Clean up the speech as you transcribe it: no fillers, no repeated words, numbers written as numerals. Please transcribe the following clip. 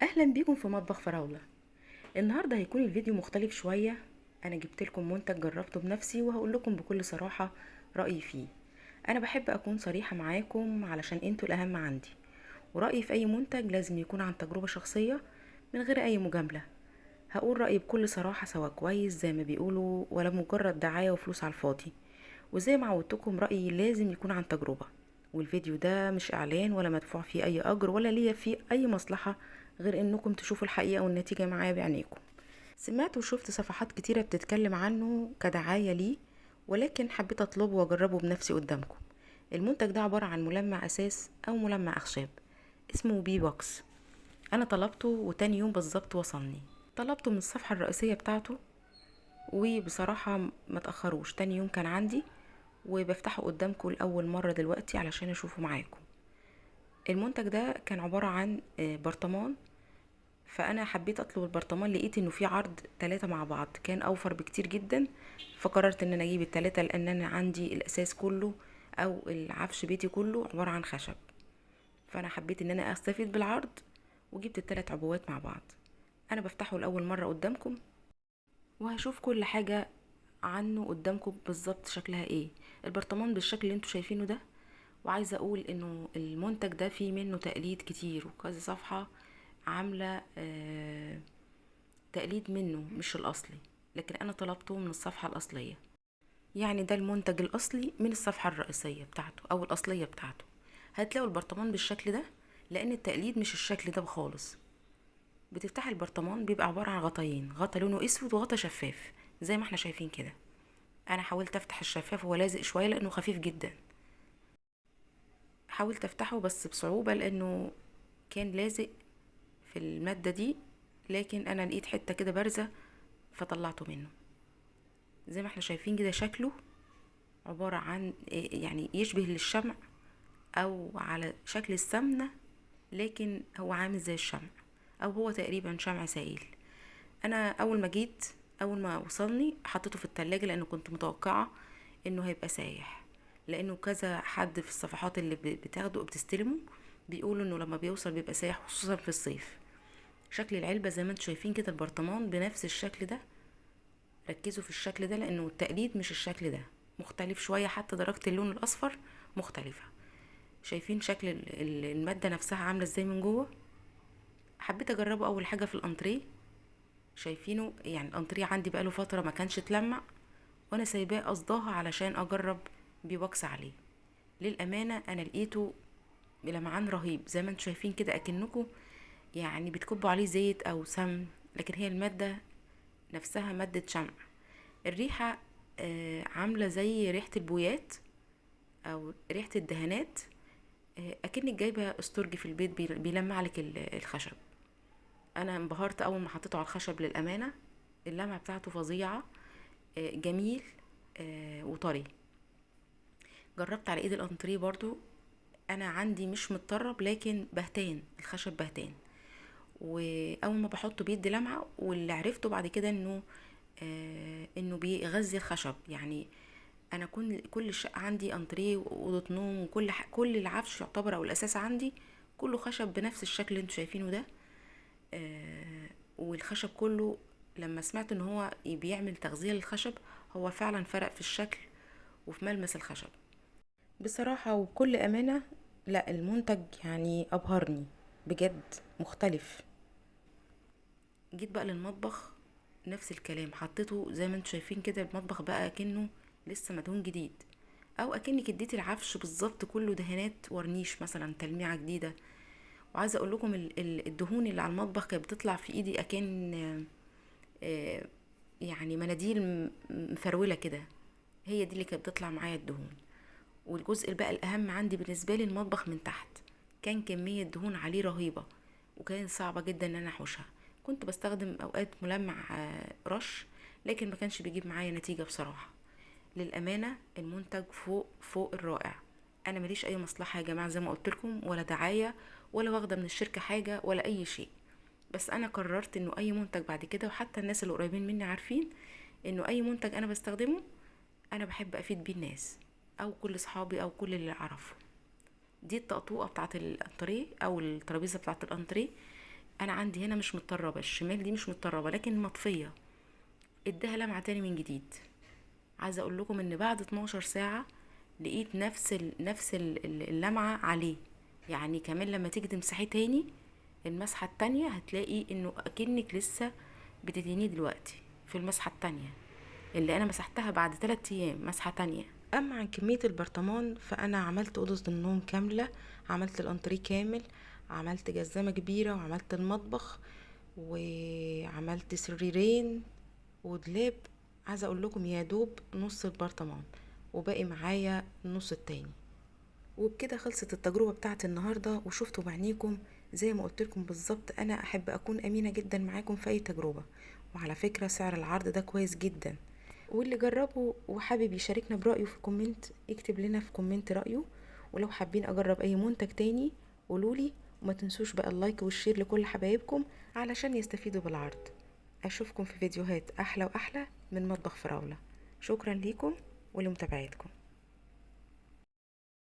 اهلا بيكم في مطبخ فراولة. النهارده هيكون الفيديو مختلف شوية. انا جبت لكم منتج جربته بنفسي وهقول لكم بكل صراحة رأيي فيه. انا بحب اكون صريحة معاكم علشان انتوا الاهم عندي، ورأيي في اي منتج لازم يكون عن تجربة شخصية من غير اي مجاملة. هقول رأيي بكل صراحة، سواء كويس زي ما بيقولوا ولا مجرد دعاية وفلوس على الفاضي. وزي ما عودتكم رأيي لازم يكون عن تجربة، والفيديو ده مش اعلان ولا مدفوع فيه اي اجر ولا ليا فيه اي مصلحة، غير انكم تشوفوا الحقيقة والنتيجة معايا بعينيكم. سمعت وشفت صفحات كتيرة بتتكلم عنه كدعاية ليه، ولكن حبيت اطلبه واجربه بنفسي قدامكم. المنتج ده عبارة عن ملمع اساس او ملمع اخشاب، اسمه بي بوكس. انا طلبته وتاني يوم بالظبط وصلني. طلبته من الصفحة الرئيسية بتاعته، وبصراحة ما تأخروش، تاني يوم كان عندي، وبفتحه قدامكم لأول مرة دلوقتي علشان أشوفه معاكم. المنتج ده كان عبارة عن برطمان. فأنا حبيت أطلب البرطمان، لقيت إنه في عرض 3 مع بعض كان أوفر بكتير جدا. فقررت إن أنا أجيب ال3 لأن أنا عندي الأساس كله أو العفش بيتي كله عبارة عن خشب. فأنا حبيت إن أنا أستفيد بالعرض وجبت ال3 عبوات مع بعض. أنا بفتحه لأول مرة قدامكم، وهشوف كل حاجة عنه قدامكم بالظبط شكلها ايه. البرطمان بالشكل اللي انتوا شايفينه ده. وعايزة اقول انه المنتج ده فيه منه تقليد كتير وكذا صفحة عاملة تقليد منه مش الاصلي، لكن انا طلبته من الصفحة الاصلية. يعني ده المنتج الاصلي من الصفحة الرئيسية بتاعته او الاصلية بتاعته. هتلاقوا البرطمان بالشكل ده، لان التقليد مش الشكل ده خالص. بتفتح البرطمان بيبقى عبارة عن غطاين، غطا لونه اسود وغطا شفاف زي ما احنا شايفين كده. انا حاولت افتح الشفاف وهو لازق شويه لانه خفيف جدا. حاولت افتحه بس بصعوبه لانه كان لازق في الماده دي، لكن انا لقيت حته كده بارزه فطلعته منه. زي ما احنا شايفين كده شكله عباره عن يعني يشبه للشمع او على شكل السمنه، لكن هو عامل زي الشمع او هو تقريبا شمع سائل. انا اول ما وصلني حطيته في التلاجة لانه كنت متوقعة انه هيبقى سايح، لانه كذا حد في الصفحات اللي بتاخده وبتستلمه بيقولوا انه لما بيوصل بيبقى سايح، خصوصا في الصيف. شكل العلبة زي ما انتم شايفين كده، البرطمان بنفس الشكل ده. ركزوا في الشكل ده لانه التقليد مش الشكل ده، مختلف شوية، حتى درجة اللون الاصفر مختلفة. شايفين شكل المادة نفسها عاملة ازاي من جوه. حبيت اجربه اول حاجة في الانتريه. شايفينه يعني الانتريه عندي بقاله فتره ما كانش اتلمع، وانا سايباه قصداها علشان اجرب بيبوكس عليه. للامانه انا لقيته بلمعان رهيب زي ما انتم شايفين كده، اكنكم يعني بتكبوا عليه زيت او سمن، لكن هي الماده نفسها ماده شمع. الريحه عامله زي ريحه البويات او ريحه الدهانات. اكنك جايبه استورج في البيت بيلمع لك الخشب. انا انبهرت اول ما حطيته على الخشب للامانه. اللمعه بتاعته فظيعه، جميل وطري. جربت على ايد الانتريه برضو. انا عندي مش متطرب لكن بهتان، الخشب بهتان، واول ما بحطه بيدي لمعه. واللي عرفته بعد كده انه بيغذي الخشب يعني. انا كل الشقه عندي انتريه واوضه نوم وكل كل العفش يعتبر او الاساس عندي كله خشب بنفس الشكل اللي انتوا شايفينه ده. والخشب كله لما سمعت ان هو بيعمل تغذية للخشب، هو فعلا فرق في الشكل وفي ملمس الخشب. بصراحة وبكل امانة، لا المنتج يعني ابهرني بجد، مختلف. جيت بقى للمطبخ، نفس الكلام، حطيته زي ما انتوا شايفين كده. المطبخ بقى كأنه لسه مدهون جديد، او اكنك اديتي العفش بالظبط كله دهانات ورنيش مثلا، تلميعة جديدة. وعايزه اقول لكم الدهون اللي على المطبخ كانت بتطلع في ايدي اكن آه، يعني مناديل مفرولة كده. هي دي اللي كانت بتطلع معايا الدهون. والجزء بقى الأهم عندي بالنسبة لي المطبخ من تحت، كان كمية دهون عليه رهيبة، وكان صعبة جدا ان انا احوشها. كنت بستخدم اوقات ملمع رش، لكن ما كانش بيجيب معايا نتيجة بصراحة. للأمانة المنتج فوق فوق الرائع. انا ماليش اي مصلحة يا جماعة زي ما قلت لكم، ولا دعاية ولا واخدة من الشركة حاجة ولا اي شيء. بس انا قررت انه اي منتج بعد كده، وحتى الناس اللي قريبين مني عارفين انه اي منتج انا بستخدمه انا بحب افيد بيه الناس، او كل صحابي او كل اللي اعرفه. دي الطقطوقه بتاعه الانتريه او الترابيزه بتاعه الانتريه. انا عندي هنا مش متطربه، الشمال دي مش متطربه لكن مطفيه، اديها لمعه تاني من جديد. عايزه اقول لكم ان بعد 12 ساعه لقيت اللمعه عليه. يعني كمان لما تيجي تمسحيه تاني المسحه التانية هتلاقي انه اكنك لسه بتدهنيه دلوقتي في المسحه التانية اللي انا مسحتها بعد 3 ايام مسحه تانية. اما عن كميه البرطمان فانا عملت اوضه النوم كامله، عملت الانتريه كامل، عملت جزامه كبيره، وعملت المطبخ، وعملت سريرين ودولاب. عايزه اقول لكم يا دوب نص البرطمان وباقي معايا النص التاني. وبكده خلصت التجربه بتاعت النهارده وشفتوا بعينيكم. زي ما قلت لكم بالظبط انا احب اكون امينه جدا معاكم في اي تجربه، وعلى فكره سعر العرض ده كويس جدا. واللي جربه وحابب يشاركنا برأيه في كومنت يكتب لنا في كومنت رأيه. ولو حابين اجرب اي منتج تاني قولولي، وما تنسوش بقى اللايك والشير لكل حبايبكم علشان يستفيدوا بالعرض. اشوفكم في فيديوهات احلى واحلى من مطبخ فراولة. شكرا ليكم ولمتابعتكم.